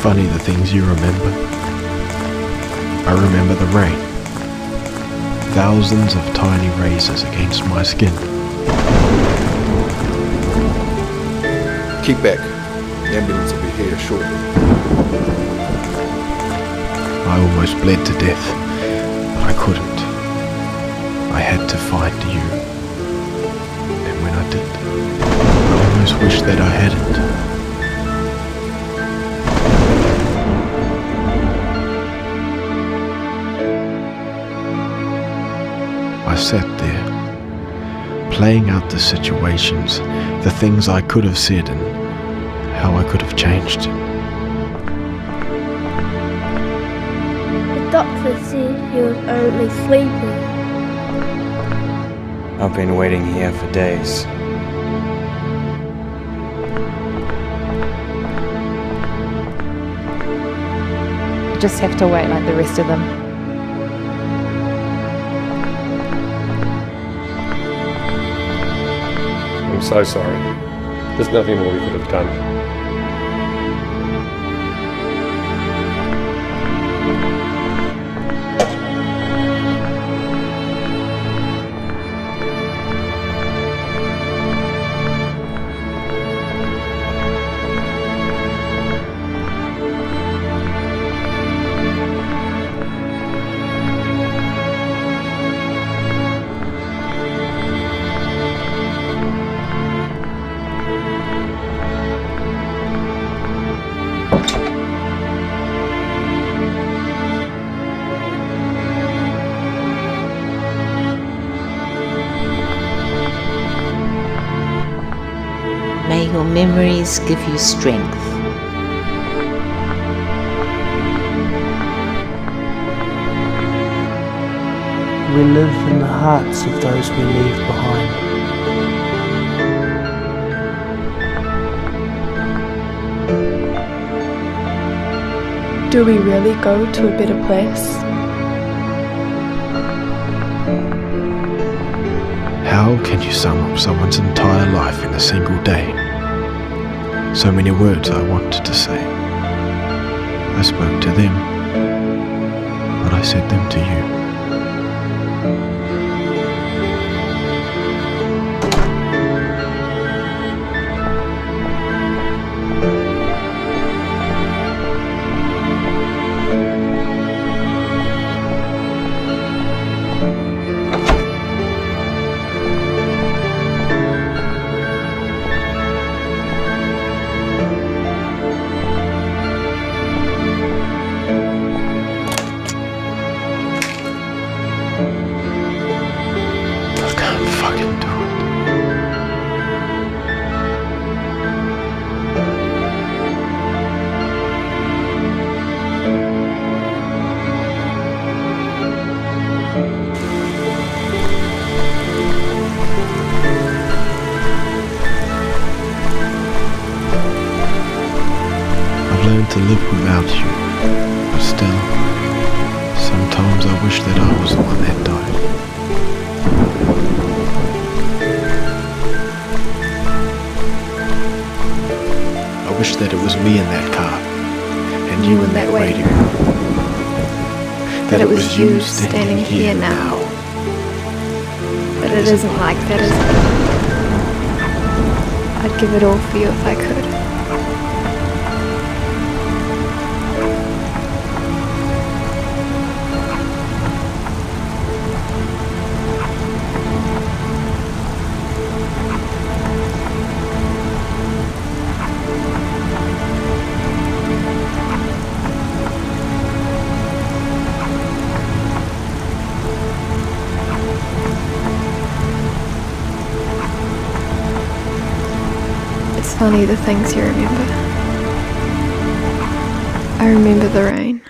funny the things you remember. I remember the rain. Thousands of tiny razors against my skin. Keep back. The ambulance will be here shortly. I almost bled to death, but I couldn't. I had to find you. And when I did, I almost wish that I hadn't. I sat there, playing out the situations, the things I could have said and how I could have changed it. The doctor said he was only sleeping. I've been waiting here for days. You just have to wait like the rest of them. I'm so sorry. There's nothing more we could have done. May your memories give you strength. We live in the hearts of those we leave behind. Do we really go to a better place? How can you sum up someone's entire life in a single day? So many words I wanted to say. I spoke to them, but I said them to you. Fucking do it. I've learned to live without you, but still, sometimes I wish that I was the one that died. I wish that it was me in that car, and you in that radio. That it was you standing here now. But it isn't like that, is it? I'd give it all for you if I could. It's funny the things you remember. I remember the rain.